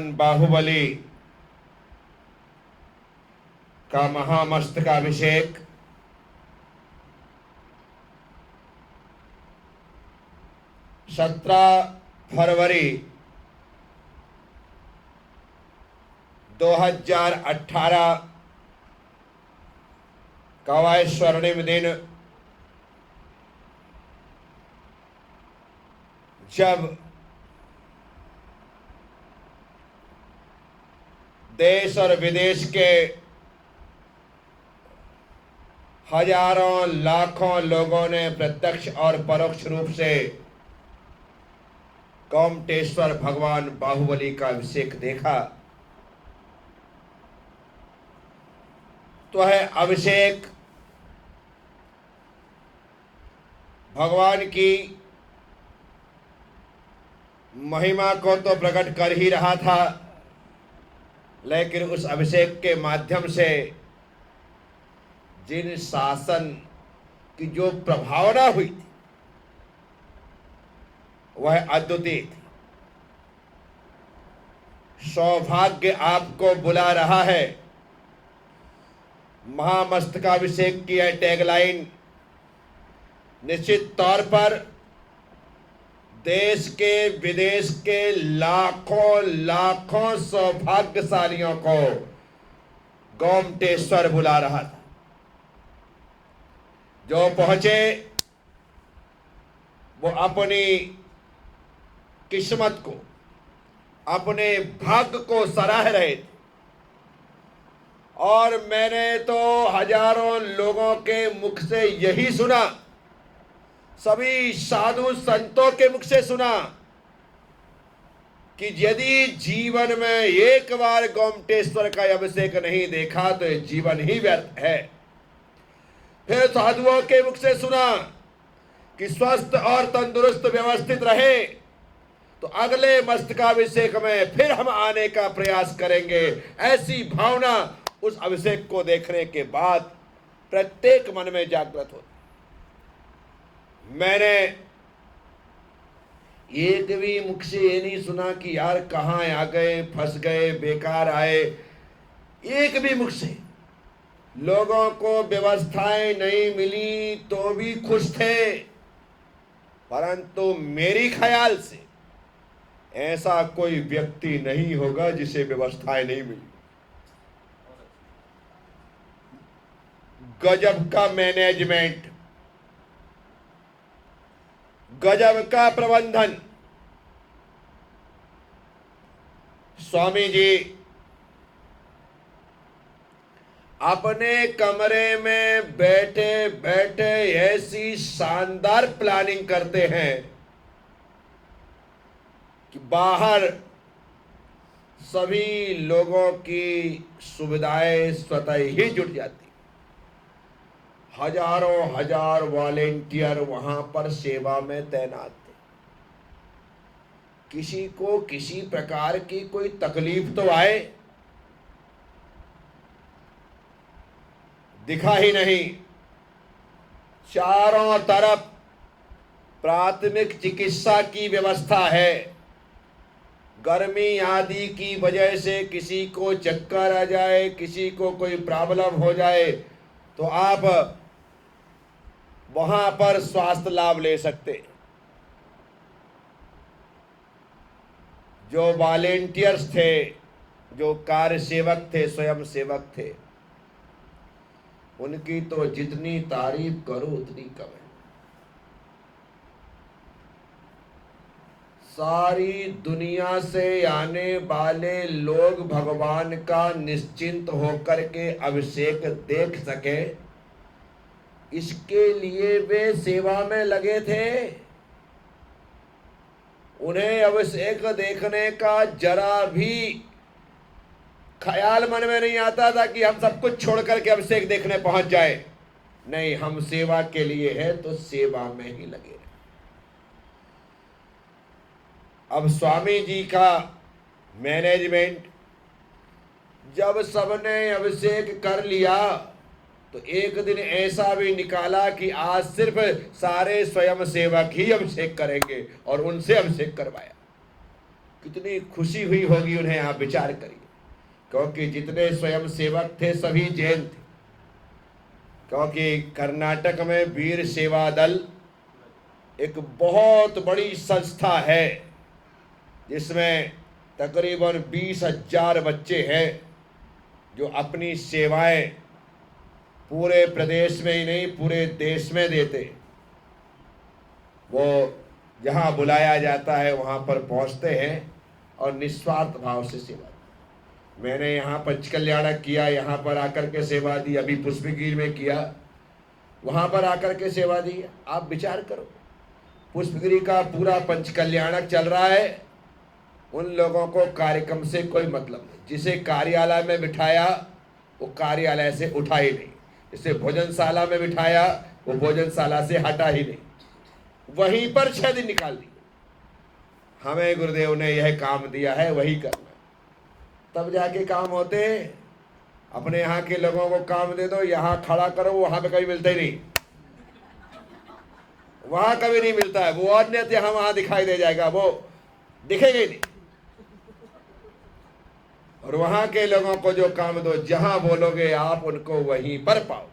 भगवान बाहुबली का महामस्तकाभिषेक 17 फरवरी 2018 का वह स्वर्णिम दिन, जब देश और विदेश के हजारों लाखों लोगों ने प्रत्यक्ष और परोक्ष रूप से गोमटेश्वर भगवान बाहुबली का अभिषेक देखा, तो है अभिषेक भगवान की महिमा को तो प्रकट कर ही रहा था, लेकिन उस अभिषेक के माध्यम से जिन शासन की जो प्रभावना हुई थी वह अद्वितीय थी। सौभाग्य आपको बुला रहा है। महामस्तकाभिषेक की यह टैगलाइन निश्चित तौर पर देश के विदेश के लाखों लाखों सौभाग्यशालियों को गोमटेश्वर बुला रहा था। जो पहुंचे वो अपनी किस्मत को, अपने भाग्य को सराह रहे थे। और मैंने तो हजारों लोगों के मुख से यही सुना, सभी साधु संतों के मुख से सुना कि यदि जीवन में एक बार गोमटेश्वर का अभिषेक नहीं देखा तो जीवन ही व्यर्थ है। फिर साधुओं के मुख से सुना कि स्वस्थ और तंदुरुस्त व्यवस्थित रहे तो अगले मस्तकाभिषेक में फिर हम आने का प्रयास करेंगे। ऐसी भावना उस अभिषेक को देखने के बाद प्रत्येक मन में जागृत होती। मैंने एक भी मुख से ये नहीं सुना कि यार कहाँ आ गए, फंस गए, बेकार आए। एक भी मुख से लोगों को व्यवस्थाएं नहीं मिली तो भी खुश थे, परंतु मेरी ख्याल से ऐसा कोई व्यक्ति नहीं होगा जिसे व्यवस्थाएं नहीं मिली। गजब का मैनेजमेंट, गजब का प्रबंधन। स्वामी जी अपने कमरे में बैठे बैठे ऐसी शानदार प्लानिंग करते हैं कि बाहर सभी लोगों की सुविधाएं स्वतः ही जुट जाती। हजारों हजार वॉलेंटियर वहां पर सेवा में तैनात थे। किसी को किसी प्रकार की कोई तकलीफ तो आए, दिखा ही नहीं। चारों तरफ प्राथमिक चिकित्सा की व्यवस्था है। गर्मी आदि की वजह से किसी को चक्कर आ जाए, किसी को कोई प्रॉब्लम हो जाए तो आप वहां पर स्वास्थ्य लाभ ले सकते। जो वॉलेंटियर्स थे, जो कार्य सेवक थे, स्वयं सेवक थे, उनकी तो जितनी तारीफ करो उतनी कम है। सारी दुनिया से आने वाले लोग भगवान का निश्चिंत होकर के अभिषेक देख सके, इसके लिए वे सेवा में लगे थे। उन्हें अभिषेक देखने का जरा भी ख्याल मन में नहीं आता था कि हम सब कुछ छोड़ करके अभिषेक देखने पहुंच जाए। नहीं, हम सेवा के लिए है तो सेवा में ही लगे रहे। अब स्वामी जी का मैनेजमेंट, जब सबने अभिषेक कर लिया तो एक दिन ऐसा भी निकाला कि आज सिर्फ सारे स्वयं सेवक ही अभिषेक करेंगे और उनसे अभिषेक करवाया। कितनी खुशी हुई होगी उन्हें, आप विचार करिए। क्योंकि जितने स्वयं सेवक थे सभी जैन थे। क्योंकि कर्नाटक में वीर सेवा दल एक बहुत बड़ी संस्था है, जिसमें तकरीबन 20,000 बच्चे हैं जो अपनी सेवाएं पूरे प्रदेश में ही नहीं पूरे देश में देते। वो जहाँ बुलाया जाता है वहाँ पर पहुँचते हैं और निस्वार्थ भाव से सेवा दी। मैंने यहाँ पंचकल्याणक किया, यहाँ पर आकर के सेवा दी, अभी पुष्पगिरी में किया, वहाँ पर आकर के सेवा दी। आप विचार करो, पुष्पगिरी का पूरा पंचकल्याणक चल रहा है, उन लोगों को कार्यक्रम से कोई मतलब नहीं। जिसे कार्यालय में बिठाया वो कार्यालय से उठा ही नहीं, जिसे भोजनशाला में बिठाया वो भोजनशाला से हटा ही नहीं, वहीं पर 6 दिन निकाल दिए। हमें गुरुदेव ने यह काम दिया है, वही करना, तब जाके काम होते। अपने यहाँ के लोगों को काम दे दो, यहाँ खड़ा करो, वहां पे कभी मिलता ही नहीं, वहां कभी नहीं मिलता है। वो अन्य यहाँ वहां दिखाई दे जाएगा, वो दिखेगा ही नहीं। और वहां के लोगों को जो काम दो, जहां बोलोगे आप उनको वहीं पर पाओ,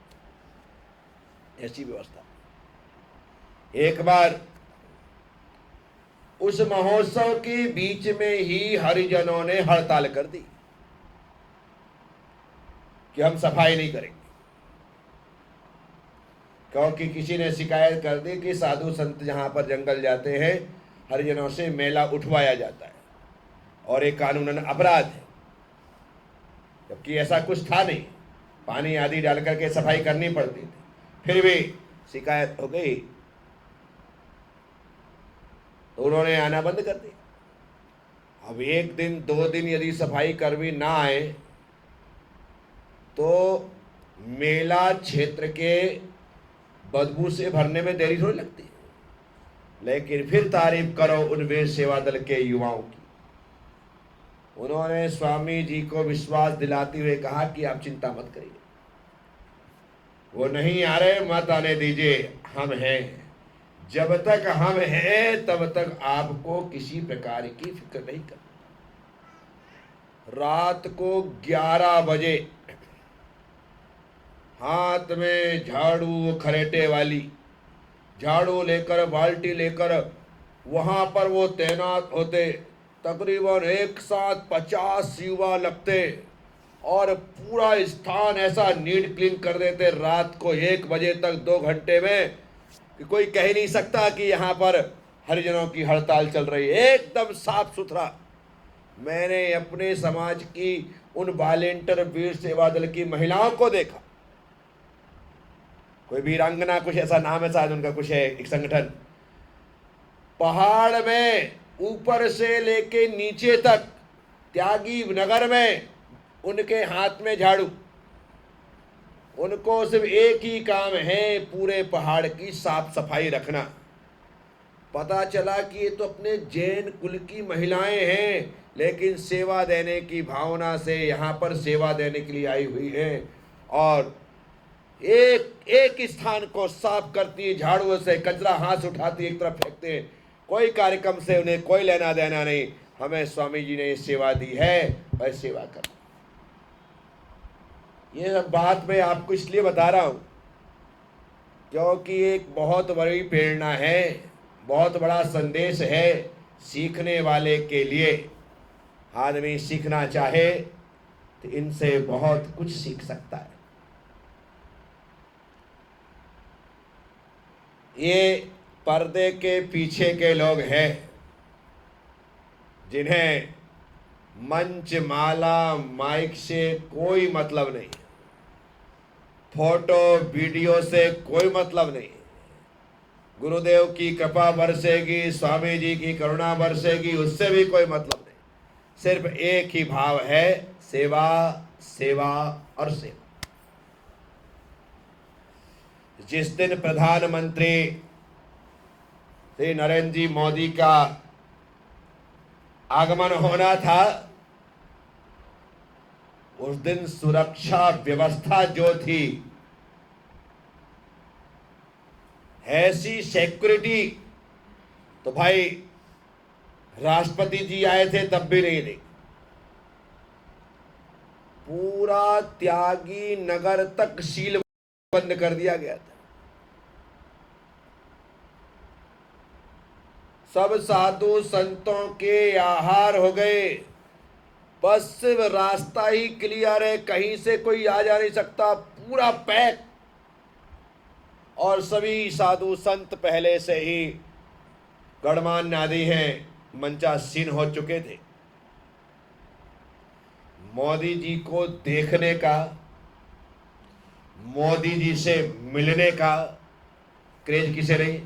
ऐसी व्यवस्था। एक बार उस महोत्सव के बीच में ही हरिजनों ने हड़ताल कर दी कि हम सफाई नहीं करेंगे। क्योंकि किसी ने शिकायत कर दी कि साधु संत जहां पर जंगल जाते हैं हरिजनों से मेला उठवाया जाता है और एक कानूनन अपराध है, जबकि ऐसा कुछ था नहीं। पानी आदि डाल करके सफाई करनी पड़ती थी, फिर भी शिकायत हो गई तो उन्होंने आना बंद कर दिया। अब 1 दिन 2 दिन यदि सफाई कर भी ना आए तो मेला क्षेत्र के बदबू से भरने में देरी थोड़ी लगती है। लेकिन फिर तारीफ करो उन वीर सेवा दल के युवाओं की। उन्होंने स्वामी जी को विश्वास दिलाते हुए कहा कि आप चिंता मत करिए, वो नहीं आ रहे, मत आने दीजिए, हम हैं। जब तक हम हैं तब तक आपको किसी प्रकार की फिक्र नहीं करनी। रात को 11 बजे हाथ में झाड़ू खरेटे वाली, झाड़ू लेकर बाल्टी लेकर वहां पर वो तैनात होते। तकरीबन एक साथ 50 युवा लगते और पूरा स्थान ऐसा नीट क्लीन कर देते रात को 1 बजे तक, 2 घंटे में, कि कोई कह ही नहीं सकता कि यहाँ पर हरिजनों की हड़ताल चल रही है। एकदम साफ सुथरा। मैंने अपने समाज की उन वॉलेंटियर वीर सेवा दल की महिलाओं को देखा, कोई वीरांगना कुछ ऐसा नाम है शायद उनका, कुछ है एक संगठन, पहाड़ में ऊपर से लेके नीचे तक त्यागी नगर में उनके हाथ में झाड़ू। उनको सिर्फ एक ही काम है, पूरे पहाड़ की साफ सफाई रखना। पता चला कि ये तो अपने जैन कुल की महिलाएं हैं, लेकिन सेवा देने की भावना से यहाँ पर सेवा देने के लिए आई हुई हैं और एक एक स्थान को साफ करती, झाड़ुओं से कचरा हाथ उठाती, एक तरफ फेंकते हैं। कोई कार्यक्रम से उन्हें कोई लेना देना नहीं। हमें स्वामी जी ने सेवा दी है, वह सेवा कर। ये सब बात मैं आपको इसलिए बता रहा हूँ क्योंकि एक बहुत बड़ी प्रेरणा है, बहुत बड़ा संदेश है सीखने वाले के लिए। आदमी सीखना चाहे तो इनसे बहुत कुछ सीख सकता है। ये पर्दे के पीछे के लोग हैं जिन्हें मंच माला माइक से कोई मतलब नहीं, फोटो वीडियो से कोई मतलब नहीं। गुरुदेव की कृपा बरसेगी, स्वामी जी की करुणा बरसेगी, उससे भी कोई मतलब नहीं। सिर्फ एक ही भाव है, सेवा सेवा और सेवा। जिस दिन प्रधानमंत्री श्री नरेंद्र जी मोदी का आगमन होना था, उस दिन सुरक्षा व्यवस्था जो थी, ऐसी सिक्योरिटी, तो भाई राष्ट्रपति जी आए थे तब भी नहीं दी। पूरा त्यागी नगर तक सील बंद कर दिया गया था। सब साधु संतों के आहार हो गए। बस सिर्फ रास्ता ही क्लियर है, कहीं से कोई आ जा नहीं सकता, पूरा पैक। और सभी साधु संत पहले से ही गणमान्य आदि हैं, मंचासीन हो चुके थे। मोदी जी को देखने का, मोदी जी से मिलने का क्रेज किसे नहीं।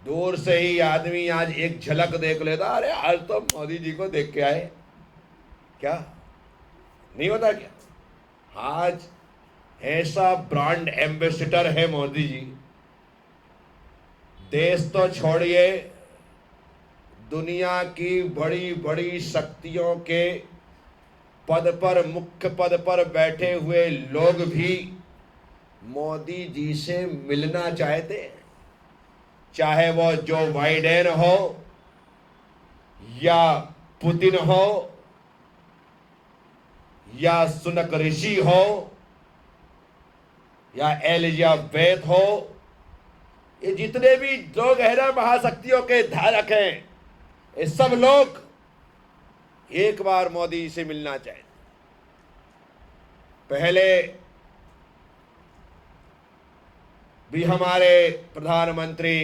दूर से ही आदमी आज एक झलक देख लेता, अरे आज तो मोदी जी को देख के आए, क्या नहीं होता क्या। आज ऐसा ब्रांड एम्बेसडर है मोदी जी, देश तो छोड़िए, दुनिया की बड़ी बड़ी शक्तियों के पद पर, मुख्य पद पर बैठे हुए लोग भी मोदी जी से मिलना चाहते हैं। चाहे वो जो बाइडेन हो या पुतिन हो या सुनक ऋषि हो या एलिजाबेथ हो, ये जितने भी लोग हैं ना महाशक्तियों के धारक हैं, ये सब लोग एक बार मोदी से मिलना चाहते। पहले भी हमारे प्रधानमंत्री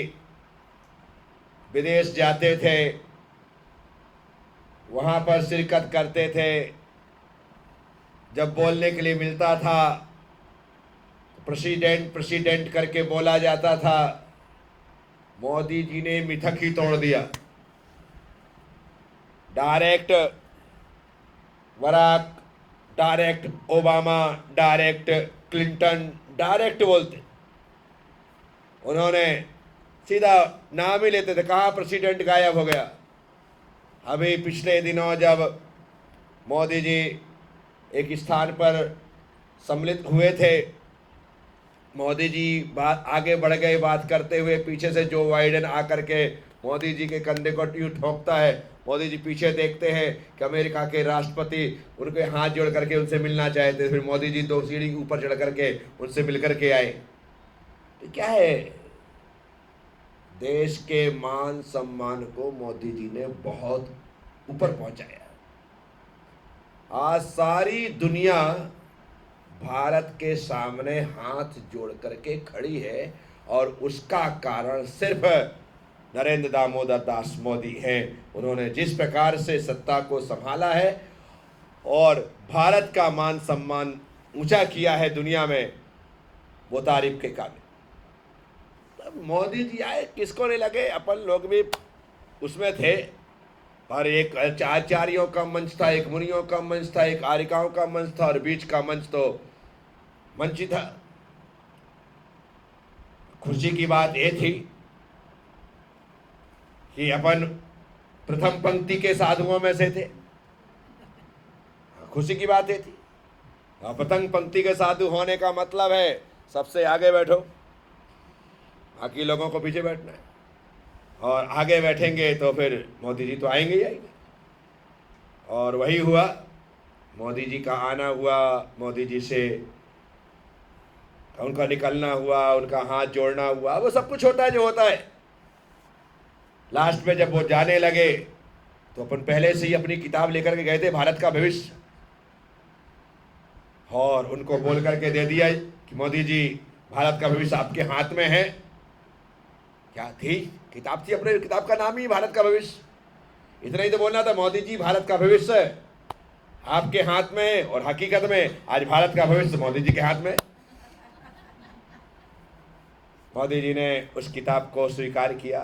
विदेश जाते थे, वहां पर शिरकत करते थे। जब बोलने के लिए मिलता था, प्रेसिडेंट करके बोला जाता था। मोदी जी ने मिथक ही तोड़ दिया। Direct Barack, direct Obama, direct Clinton, direct बोलते। उन्होंने सीधा नाम ही लेते थे, कहाँ प्रेसिडेंट गायब हो गया। अभी पिछले दिनों जब मोदी जी एक स्थान पर सम्मिलित हुए थे, मोदी जी बात आगे बढ़ गए बात करते हुए, पीछे से जो बाइडेन आकर के मोदी जी के कंधे को यूं ठोकता है। मोदी जी पीछे देखते हैं कि अमेरिका के राष्ट्रपति उनके हाथ जोड़ करके उनसे मिलना चाहते। फिर मोदी जी 2 सीढ़ी ऊपर चढ़ करके उनसे मिल करके आए। तो क्या है, देश के मान सम्मान को मोदी जी ने बहुत ऊपर पहुंचाया। आज सारी दुनिया भारत के सामने हाथ जोड़ करके खड़ी है, और उसका कारण सिर्फ नरेंद्र दामोदर दास मोदी हैं। उन्होंने जिस प्रकार से सत्ता को संभाला है और भारत का मान सम्मान ऊंचा किया है दुनिया में, वो तारीफ के काबिल। तब मोदी जी आए, किसको नहीं लगे, अपन लोग भी उसमें थे। और एक आचार्यों का मंच था, एक मुनियों का मंच था, एक आर्यिकाओं का मंच था, और बीच का मंच तो मंच ही था। खुशी की बात ये थी कि अपन प्रथम पंक्ति के साधुओं में से थे। खुशी की बात ये थी। प्रथम पंक्ति के साधु होने का मतलब है सबसे आगे बैठो, बाकी लोगों को पीछे बैठना है। और आगे बैठेंगे तो फिर मोदी जी तो आएंगे ही आएंगे। और वही हुआ, मोदी जी का आना हुआ, मोदी जी से उनका निकलना हुआ, उनका हाथ जोड़ना हुआ। वो सब कुछ होता है जो होता है। लास्ट में जब वो जाने लगे तो अपन पहले से ही अपनी किताब लेकर के गए थे, भारत का भविष्य, और उनको बोल करके दे दिया कि मोदी जी भारत का भविष्य आपके हाथ में है। क्या थी किताब, थी अपने किताब का नाम ही भारत का भविष्य। इतना ही तो बोलना था, मोदी जी भारत का भविष्य आपके हाथ में है। और हकीकत में आज भारत का भविष्य मोदी जी के हाथ में। मोदी जी ने उस किताब को स्वीकार किया।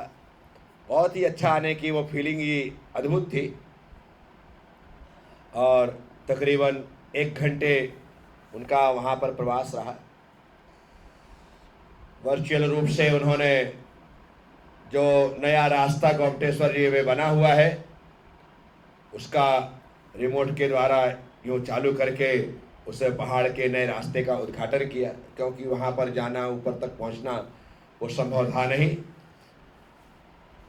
बहुत ही अच्छा आने की वो फीलिंग ही अद्भुत थी। और तकरीबन 1 घंटे उनका वहाँ पर प्रवास रहा। वर्चुअल रूप से उन्होंने जो नया रास्ता गोमटेश्वर जी में बना हुआ है, उसका रिमोट के द्वारा यूँ चालू करके उसे पहाड़ के नए रास्ते का उद्घाटन किया, क्योंकि वहाँ पर जाना, ऊपर तक पहुँचना वो संभव था नहीं।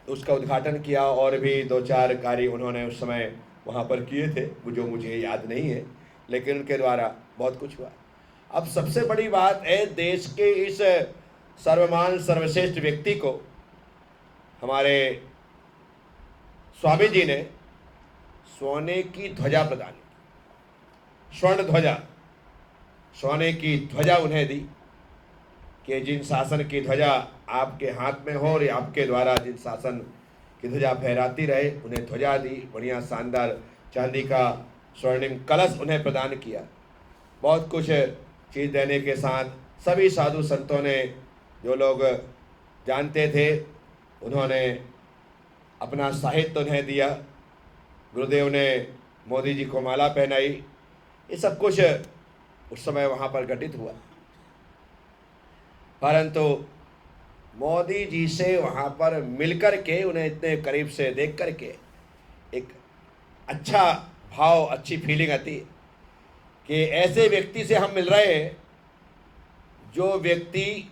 उसका उद्घाटन किया और भी 2-4 कार्य उन्होंने उस समय वहाँ पर किए थे, जो मुझे याद नहीं है, लेकिन उनके द्वारा बहुत कुछ हुआ। अब सबसे बड़ी बात है, देश के इस सर्वमान सर्वश्रेष्ठ व्यक्ति को हमारे स्वामी जी ने सोने की ध्वजा प्रदान की, स्वर्ण ध्वजा, सोने की ध्वजा उन्हें दी कि जिन शासन की ध्वजा आपके हाथ में हो और आपके द्वारा जिन शासन की ध्वजा फहराती रहे, उन्हें ध्वजा दी। बढ़िया शानदार चांदी का स्वर्णिम कलश उन्हें प्रदान किया। बहुत कुछ चीज़ देने के साथ सभी साधु संतों ने, जो लोग जानते थे, उन्होंने अपना साहित्य उन्हें दिया। गुरुदेव ने मोदी जी को माला पहनाई। ये सब कुछ उस समय वहाँ पर घटित हुआ, परंतु मोदी जी से वहाँ पर मिलकर के, उन्हें इतने करीब से देख कर के एक अच्छा भाव, अच्छी फीलिंग आती कि ऐसे व्यक्ति से हम मिल रहे हैं जो व्यक्ति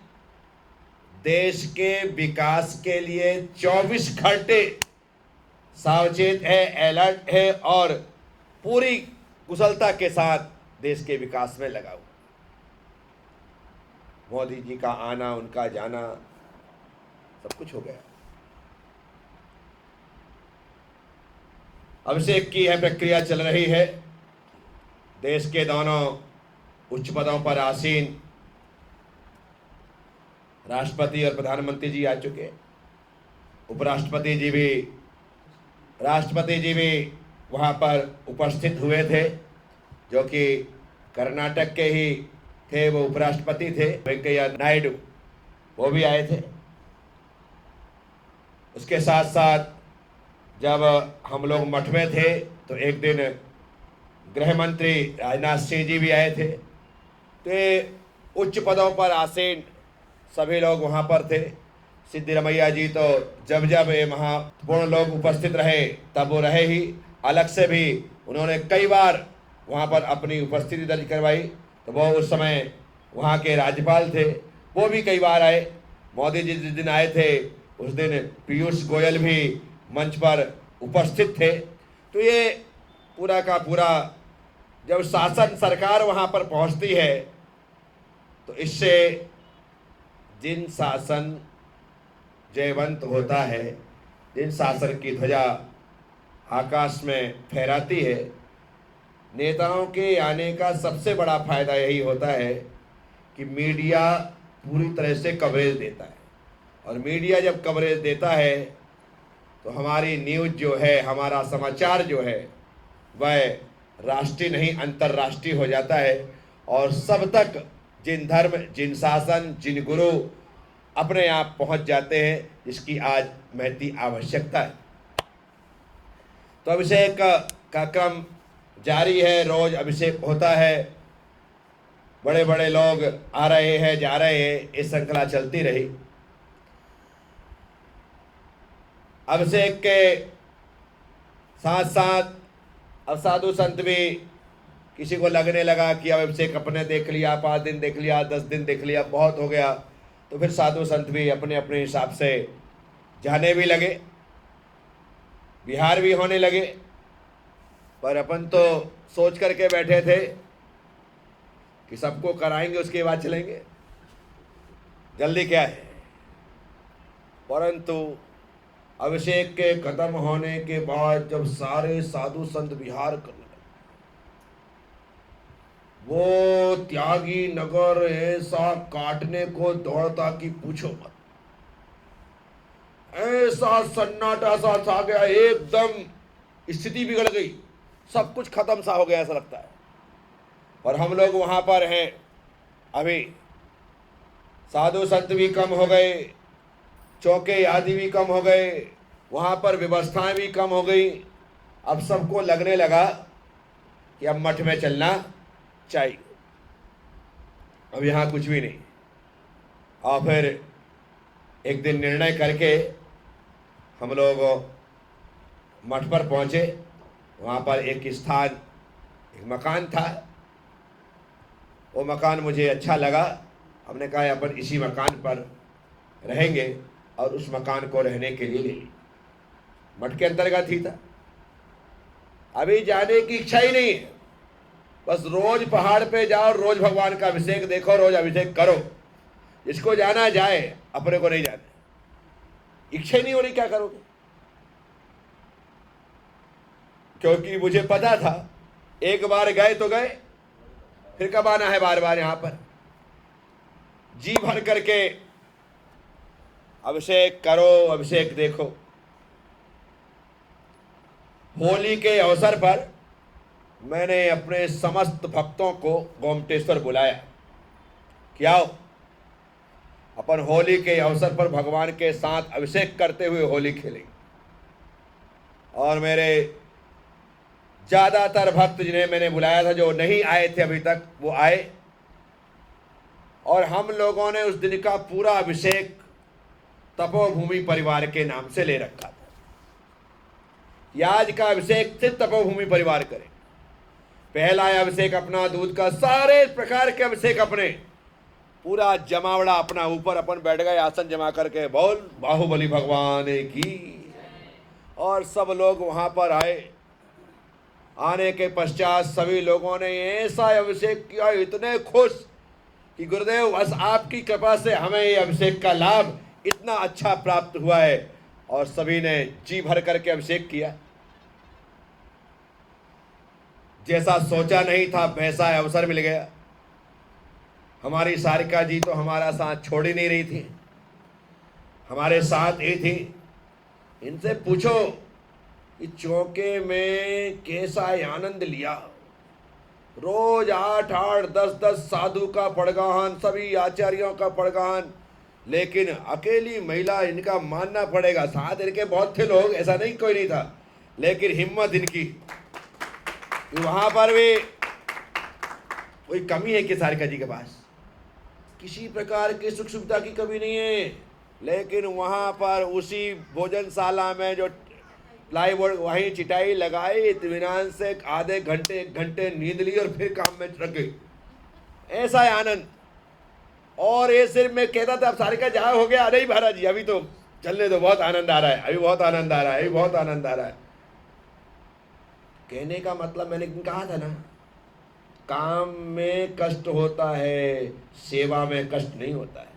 देश के विकास के लिए 24 घंटे सावचेत है, अलर्ट है और पूरी कुशलता के साथ देश के विकास में लगा हुआ। मोदी जी का आना, उनका जाना, सब कुछ हो गया। अभिषेक की यह प्रक्रिया चल रही है। देश के दोनों उच्च पदों पर आसीन राष्ट्रपति और प्रधानमंत्री जी आ चुके। उपराष्ट्रपति जी भी वहाँ पर उपस्थित हुए थे, जो कि कर्नाटक के ही थे, वो उपराष्ट्रपति थे। वेंकैया नायडू वो भी आए थे। उसके साथ साथ जब हम लोग मठ में थे तो एक दिन गृह मंत्री राजनाथ सिंह जी भी आए थे। तो उच्च पदों पर आसीन सभी लोग वहाँ पर थे। सिद्धिरमैया जी तो जब ये महत्वपूर्ण लोग उपस्थित रहे तब वो रहे ही। अलग से भी उन्होंने कई बार वहाँ पर अपनी उपस्थिति दर्ज करवाई। तो वो उस समय वहाँ के राज्यपाल थे, वो भी कई बार आए। मोदी जी जिस दिन आए थे उस दिन पीयूष गोयल भी मंच पर उपस्थित थे। तो ये पूरा का पूरा जब शासन सरकार वहाँ पर पहुँचती है तो इससे जिन शासन जयवंत होता है, जिन शासन की ध्वजा आकाश में फहराती है, नेताओं के आने का सबसे बड़ा फायदा यही होता है कि मीडिया पूरी तरह से कवरेज देता है। और मीडिया जब कवरेज देता है तो हमारी न्यूज़ जो है, हमारा समाचार जो है, वह राष्ट्रीय नहीं अंतर्राष्ट्रीय हो जाता है। और सब तक जिन धर्म, जिन शासन, जिन गुरु अपने आप पहुंच जाते हैं, जिसकी आज महती आवश्यकता है। तो अभिषेक का क्रम जारी है। रोज अभिषेक होता है, बड़े बड़े लोग आ रहे हैं, जा रहे हैं, ये श्रृंखला चलती रही। अभिषेक के साथ साथ अब साधु संत भी, किसी को लगने लगा कि अब अभिषेक अपने देख लिया, 5 दिन देख लिया, 10 दिन देख लिया, बहुत हो गया, तो फिर साधु संत भी अपने अपने हिसाब से जाने भी लगे, बिहार भी होने लगे। पर अपन तो सोच करके बैठे थे कि सबको कराएंगे उसके बाद चलेंगे, जल्दी क्या है। परंतु अभिषेक के खत्म होने के बाद जब सारे साधु संत विहार करने लगे, वो त्यागी नगर ऐसा काटने को दौड़ता कि पूछो मत। ऐसा सन्नाटा सा छा गया, एकदम स्थिति बिगड़ गई, सब कुछ खत्म सा हो गया ऐसा लगता है। और हम लोग वहां पर हैं, अभी साधु संत भी कम हो गए, चौके आदि भी कम हो गए, वहां पर व्यवस्थाएं भी कम हो गई। अब सबको लगने लगा कि अब मठ में चलना चाहिए, अब यहाँ कुछ भी नहीं। और फिर एक दिन निर्णय करके हम लोग मठ पर पहुँचे। वहाँ पर एक स्थान, एक मकान था, वो मकान मुझे अच्छा लगा। हमने कहा अपन इसी मकान पर रहेंगे और उस मकान को रहने के लिए ले ली। मठ के अंतर्गत ही था। अभी जाने की इच्छा ही नहीं है, बस रोज पहाड़ पे जाओ, रोज भगवान का अभिषेक देखो, रोज अभिषेक करो। जिसको जाना जाए, अपने को नहीं जाना। इच्छा ही नहीं हो रही, क्या करोगे? क्योंकि मुझे पता था एक बार गए तो गए, फिर कब आना है बार बार यहां पर। जी भर करके अभिषेक करो, अभिषेक देखो। होली के अवसर पर मैंने अपने समस्त भक्तों को गोमटेश्वर बुलाया कि आओ, अपन होली के अवसर पर भगवान के साथ अभिषेक करते हुए होली खेलेंगे। और मेरे ज्यादातर भक्त जिन्हें मैंने बुलाया था, जो नहीं आए थे अभी तक, वो आए। और हम लोगों ने उस दिन का पूरा अभिषेक तपोभूमि परिवार के नाम से ले रखा था। आज का अभिषेक सिर्फ तपोभूमि परिवार करे। पहला अभिषेक अपना दूध का, सारे प्रकार के अभिषेक अपने, पूरा जमावड़ा अपना ऊपर, अपन बैठ गए आसन जमा करके, बोल बाहुबली भगवान की। और सब लोग वहां पर आए। आने के पश्चात सभी लोगों ने ऐसा अभिषेक किया, इतने खुश कि गुरुदेव बस आपकी कृपा से हमें ये अभिषेक का लाभ इतना अच्छा प्राप्त हुआ है। और सभी ने जी भर करके अभिषेक किया। जैसा सोचा नहीं था वैसा अवसर मिल गया। हमारी सारिका जी तो हमारा साथ छोड़ ही नहीं रही थी, हमारे साथ ही थी। इनसे पूछो कि चौके में कैसा आनंद लिया। रोज 8-8, 10-10 साधु का पड़गान, सभी आचार्यों का पड़गान, लेकिन अकेली महिला, इनका मानना पड़ेगा। साथ इनके बहुत थे लोग, ऐसा नहीं कोई नहीं था, लेकिन हिम्मत इनकी। वहां पर भी कोई कमी है कि सारिका जी के पास? किसी प्रकार की सुख सुविधा की कमी नहीं है, लेकिन वहां पर उसी भोजनशाला में जो प्लाईवुड, वहीं चिटाई लगाई, इत्मीनान से आधे घंटे 1 घंटे नींद ली और फिर काम में लग गई। ऐसा है आनंद। और ये सिर्फ मैं कहता था अब सारिका जहाँ हो गया, नहीं महाराज जी अभी तो चलने दो, बहुत आनंद आ रहा है, अभी बहुत आनंद आ रहा है, अभी बहुत आनंद आ रहा है। कहने का मतलब मैंने कहा था ना, काम में कष्ट होता है, सेवा में कष्ट नहीं होता है।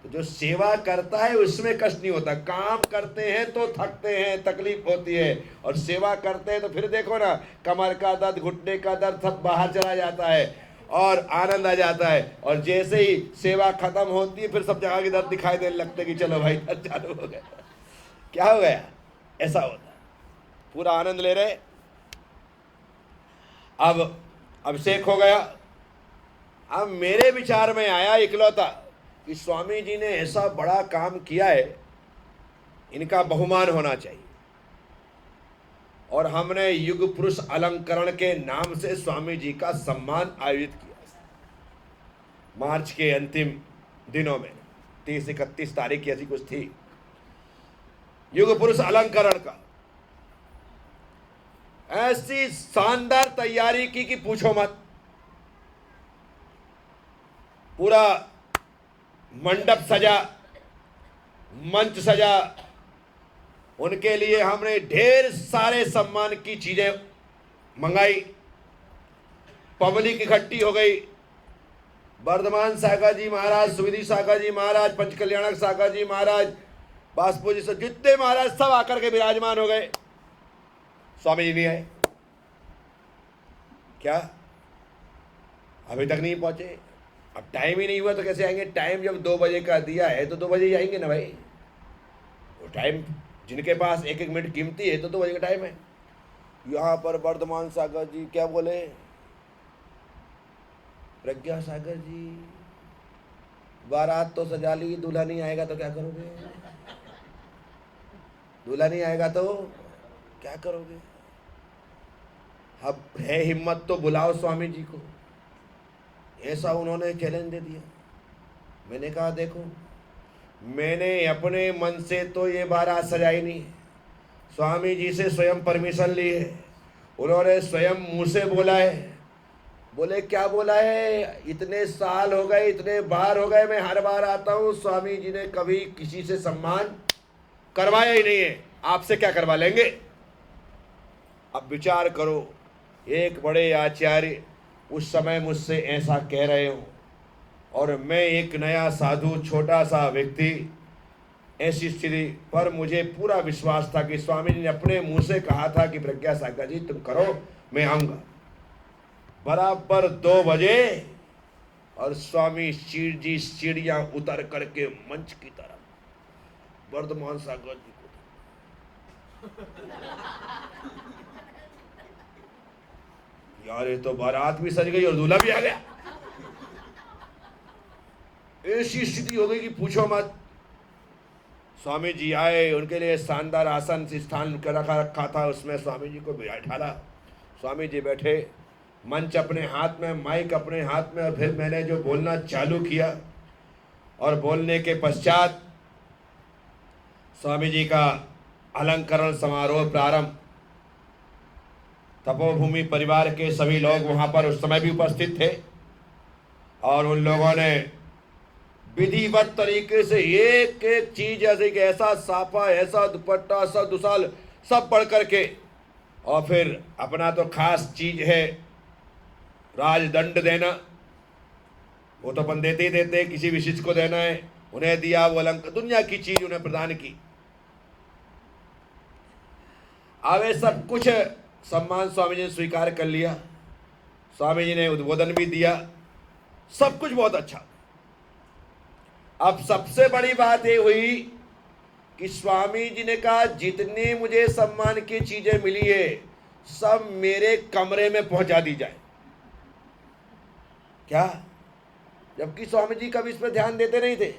तो जो सेवा करता है उसमें कष्ट नहीं होता। काम करते हैं तो थकते हैं, तकलीफ होती है, और सेवा करते हैं तो फिर देखो ना, कमर का दर्द, घुटने का दर्द सब बाहर चला जाता है और आनंद आ जाता है। और जैसे ही सेवा खत्म होती है, फिर सब जगह की दर्द दिखाई देने लगते कि चलो भाई चालू हो गया, क्या हो गया, ऐसा होता है। पूरा आनंद ले रहे। अब अभिषेक हो गया। अब मेरे विचार में आया इकलौता कि स्वामी जी ने ऐसा बड़ा काम किया है, इनका बहुमान होना चाहिए। और हमने युग पुरुष अलंकरण के नाम से स्वामी जी का सम्मान आयोजित किया। मार्च के अंतिम दिनों में 30-31 तारीख ऐसी कुछ थी, युग पुरुष अलंकरण का। ऐसी शानदार तैयारी की कि पूछो मत। पूरा मंडप सजा, मंच सजा। उनके लिए हमने ढेर सारे सम्मान की चीजें मंगाई। पब्लिक इकट्ठी हो गई। वर्धमान सागा जी महाराज, सुविधि सागा जी महाराज, पंचकल्याणक सागा जी महाराज, बासपो जी से जितने महाराज सब आकर के विराजमान हो गए। स्वामी जी नहीं आए। क्या अभी तक नहीं पहुंचे? अब टाइम ही नहीं हुआ तो कैसे आएंगे? टाइम जब 2 बजे का दिया है तो 2 बजे ही आएंगे ना भाई। वो टाइम, जिनके पास 1-1 मिनट कीमती है तो 2 बजे का टाइम है। यहाँ पर वर्धमान सागर जी क्या बोले, प्रज्ञा सागर जी बारात तो सजा ली, दूल्हा नहीं आएगा तो क्या करोगे? दूल्हा नहीं आएगा तो क्या करोगे? अब है हिम्मत तो बुलाओ स्वामी जी को। ऐसा उन्होंने चैलेंज दे दिया। मैंने कहा देखो, मैंने अपने मन से तो ये बारात सजाई नहीं, स्वामी जी से स्वयं परमिशन ली है। उन्होंने स्वयं मुंह से बोला है। बोले क्या बोला है? इतने साल हो गए, इतने बार हो गए, मैं हर बार आता हूँ, स्वामी जी ने कभी किसी से सम्मान करवाया ही नहीं है। आपसे क्या करवा लेंगे। अब विचार करो, एक बड़े आचार्य उस समय मुझसे ऐसा कह रहे हो और मैं एक नया साधु, छोटा सा व्यक्ति। ऐसी स्थिति पर मुझे पूरा विश्वास था कि स्वामी जी ने अपने मुंह से कहा था कि प्रज्ञा सागर जी तुम करो, मैं आऊंगा। बराबर 2 बजे और स्वामी शिव जी सीढ़ियां उतर करके मंच की तरफ वर्धमान सागर जी को, यार ये तो बारात भी सज गई और दूल्हा भी आ गया। ऐसी स्थिति हो गई कि पूछो मत। स्वामी जी आए, उनके लिए शानदार आसन स्थान रखा था, उसमें स्वामी जी को बैठाला। स्वामी जी बैठे, मंच अपने हाथ में, माइक अपने हाथ में, और फिर मैंने जो बोलना चालू किया और बोलने के पश्चात स्वामी जी का अलंकरण समारोह प्रारंभ। तपोभूमि परिवार के सभी लोग वहां पर उस समय भी उपस्थित थे और उन लोगों ने विधिवत तरीके से एक एक चीज, जैसे कि ऐसा साफा, ऐसा दुपट्टा, ऐसा दुसाल सब पढ़ करके, और फिर अपना तो खास चीज है राजदंड देना। वो तो अपन देते ही देते हैं, किसी विशिष्ट को देना है, उन्हें दिया, वो अलंकार दुनिया की चीज उन्हें प्रदान की। अब ये सब कुछ सम्मान स्वामी जी ने स्वीकार कर लिया, स्वामी जी ने उद्बोधन भी दिया, सब कुछ बहुत अच्छा। अब सबसे बड़ी बात ये हुई कि स्वामी जी ने कहा जितनी मुझे सम्मान की चीजें मिली है सब मेरे कमरे में पहुंचा दी जाए। क्या? जबकि स्वामी जी कभी इस पर ध्यान देते नहीं थे।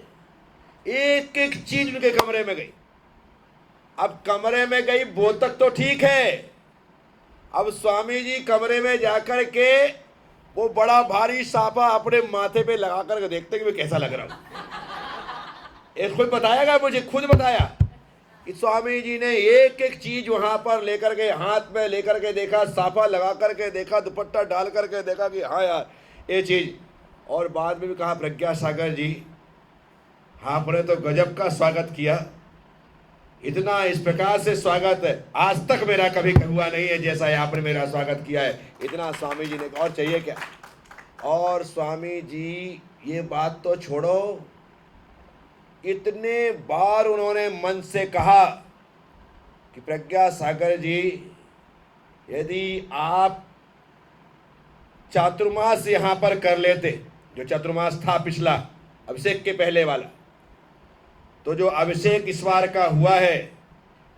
एक एक चीज उनके कमरे में गई। अब कमरे में गई वो तक तो ठीक है, अब स्वामी जी कमरे में जाकर के वो बड़ा भारी साफा अपने माथे पे लगा कर देखते कि कैसा लग रहा हूं। खुद बताएगा, मुझे खुद बताया कि स्वामी जी ने एक एक चीज वहां पर लेकर के, हाथ में लेकर के देखा, साफा लगा करके देखा, दुपट्टा डाल करके देखा कि हाँ यार ये चीज। और बाद में भी कहा प्रज्ञा सागर जी आपने तो गजब का स्वागत किया, इतना इस प्रकार से स्वागत आज तक मेरा कभी हुआ नहीं है जैसा आपने मेरा स्वागत किया है। इतना स्वामी जी ने, और चाहिए क्या। और स्वामी जी ये बात तो छोड़ो, इतने बार उन्होंने मन से कहा कि प्रज्ञा सागर जी यदि आप चातुर्मास यहां पर कर लेते, जो चातुर्मास था पिछला अभिषेक के पहले वाला, तो जो अभिषेक इस बार का हुआ है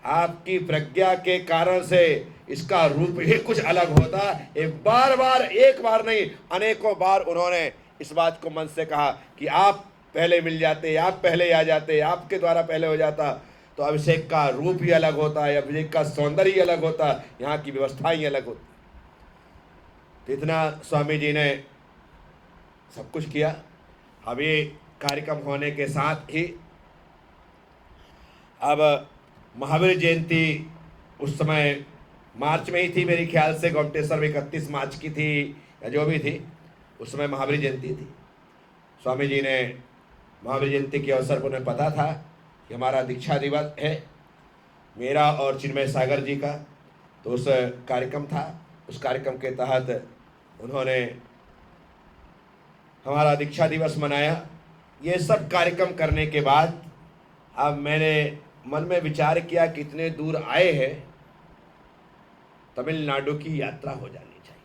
आपकी प्रज्ञा के कारण से इसका रूप ही कुछ अलग होता। एक बार नहीं अनेकों बार उन्होंने इस बात को मन से कहा कि आप पहले मिल जाते, आप पहले आ जाते, आपके द्वारा पहले हो जाता तो अभिषेक का रूप ही अलग होता है, अभिषेक का सौंदर्य ही अलग होता, यहाँ की व्यवस्था ही अलग होती। तो इतना स्वामी जी ने सब कुछ किया। अब ये कार्यक्रम होने के साथ ही अब महावीर जयंती उस समय मार्च में ही थी मेरे ख्याल से, गोमटेश्वर में 31 मार्च की थी या जो भी थी, उस समय महावीर जयंती थी। स्वामी जी ने महावीर जयंती के अवसर पर उन्हें पता था कि हमारा दीक्षा दिवस है मेरा और चिन्मय सागर जी का, तो उस कार्यक्रम था। उस कार्यक्रम के तहत उन्होंने हमारा दीक्षा दिवस मनाया। ये सब कार्यक्रम करने के बाद अब मैंने मन में विचार किया कि इतने दूर आए हैं, तमिलनाडु की यात्रा हो जानी चाहिए।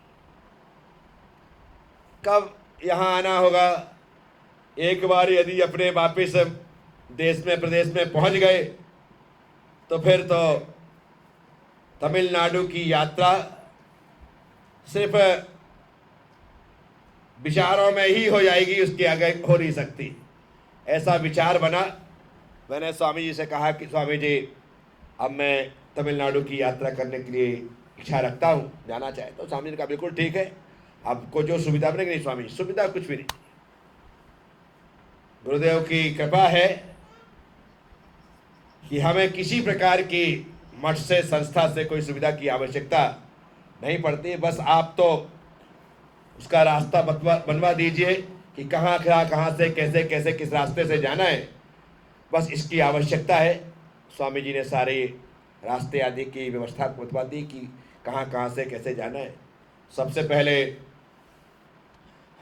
कब यहाँ आना होगा, एक बार यदि अपने वापिस देश में प्रदेश में पहुंच गए तो फिर तो तमिलनाडु की यात्रा सिर्फ विचारों में ही हो जाएगी, उसके आगे हो नहीं सकती। ऐसा विचार बना। मैंने स्वामी जी से कहा कि स्वामी जी अब मैं तमिलनाडु की यात्रा करने के लिए इच्छा रखता हूँ, जाना चाहे तो। स्वामी जी ने कहा बिल्कुल ठीक है, आपको जो सुविधा बनेगी। नहीं स्वामी जी, सुविधा कुछ भी नहीं, गुरुदेव की कृपा है कि हमें किसी प्रकार की मठ से, संस्था से कोई सुविधा की आवश्यकता नहीं पड़ती। बस आप तो उसका रास्ता बनवा दीजिए कि कहाँ से कैसे कैसे किस रास्ते से जाना है, बस इसकी आवश्यकता है। स्वामी जी ने सारी रास्ते आदि की व्यवस्था बतवा दी कि कहाँ कहाँ से कैसे जाना है। सबसे पहले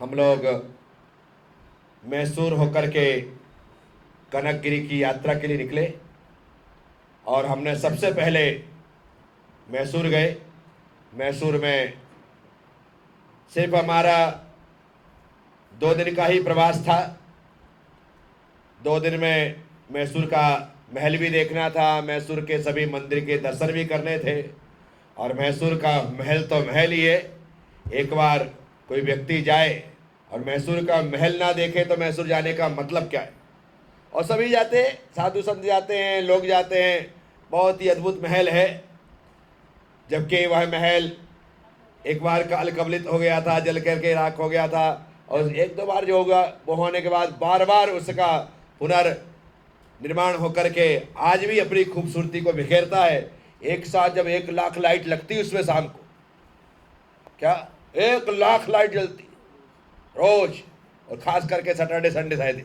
हम लोग मैसूर होकर के कनकगिरी की यात्रा के लिए निकले और हमने सबसे पहले मैसूर गए। मैसूर में सिर्फ हमारा 2 दिन का ही प्रवास था। 2 दिन में मैसूर का महल भी देखना था, मैसूर के सभी मंदिर के दर्शन भी करने थे। और मैसूर का महल तो महल ही है, एक बार कोई व्यक्ति जाए और मैसूर का महल ना देखे तो मैसूर जाने का मतलब क्या है। और सभी जाते हैं, साधु संत जाते हैं, लोग जाते हैं। बहुत ही अद्भुत महल है, जबकि वह महल एक बार काल कवलित हो गया था, जल करके राख हो गया था। और 1-2 बार जो होगा वो होने के बाद बार बार उसका पुनर्निर्माण होकर के आज भी अपनी खूबसूरती को बिखेरता है। एक साथ जब 1 लाख लाइट लगती है उसमें शाम को, क्या 1 लाख लाइट जलती रोज, और खास करके सैटरडे संडे शायद,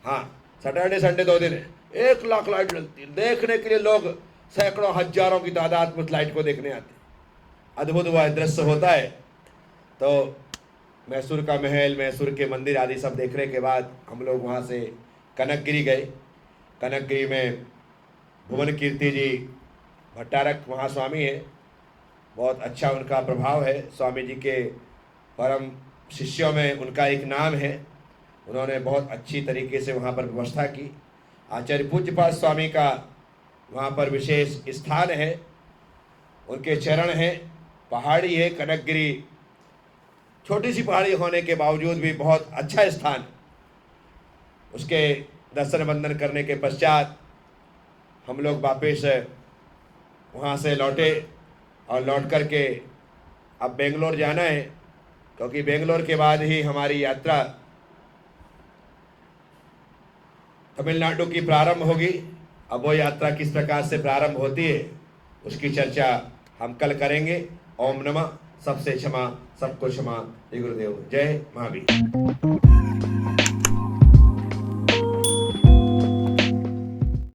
हाँ सैटरडे संडे 2 दिन है, 1 लाख लाइट जलती। देखने के लिए लोग सैकड़ों हजारों की तादाद में उस लाइट को देखने आते। अद्भुत वह दृश्य होता है। तो मैसूर का महल, मैसूर के मंदिर आदि सब देखने के बाद हम लोग वहाँ से कनकगिरी गए। कनकगिरी में भुवन कीर्ति जी भट्टारक वहाँ स्वामी है, बहुत अच्छा उनका प्रभाव है। स्वामी जी के परम शिष्यों में उनका एक नाम है। उन्होंने बहुत अच्छी तरीके से वहाँ पर व्यवस्था की। आचार्य पूज्यपाद स्वामी का वहाँ पर विशेष स्थान है, उनके चरण हैं। पहाड़ी है कनकगिरी, छोटी सी पहाड़ी होने के बावजूद भी बहुत अच्छा स्थान। उसके दर्शन वंदन करने के पश्चात हम लोग वापस वहाँ से लौटे और लौट कर के अब बेंगलोर जाना है, क्योंकि बेंगलोर के बाद ही हमारी यात्रा तमिलनाडु की प्रारंभ होगी। अब वो यात्रा किस प्रकार से प्रारंभ होती है उसकी चर्चा हम कल करेंगे। ओम नमः, सबसे क्षमा, सबको क्षमा, गुरुदेव। जय महावीर।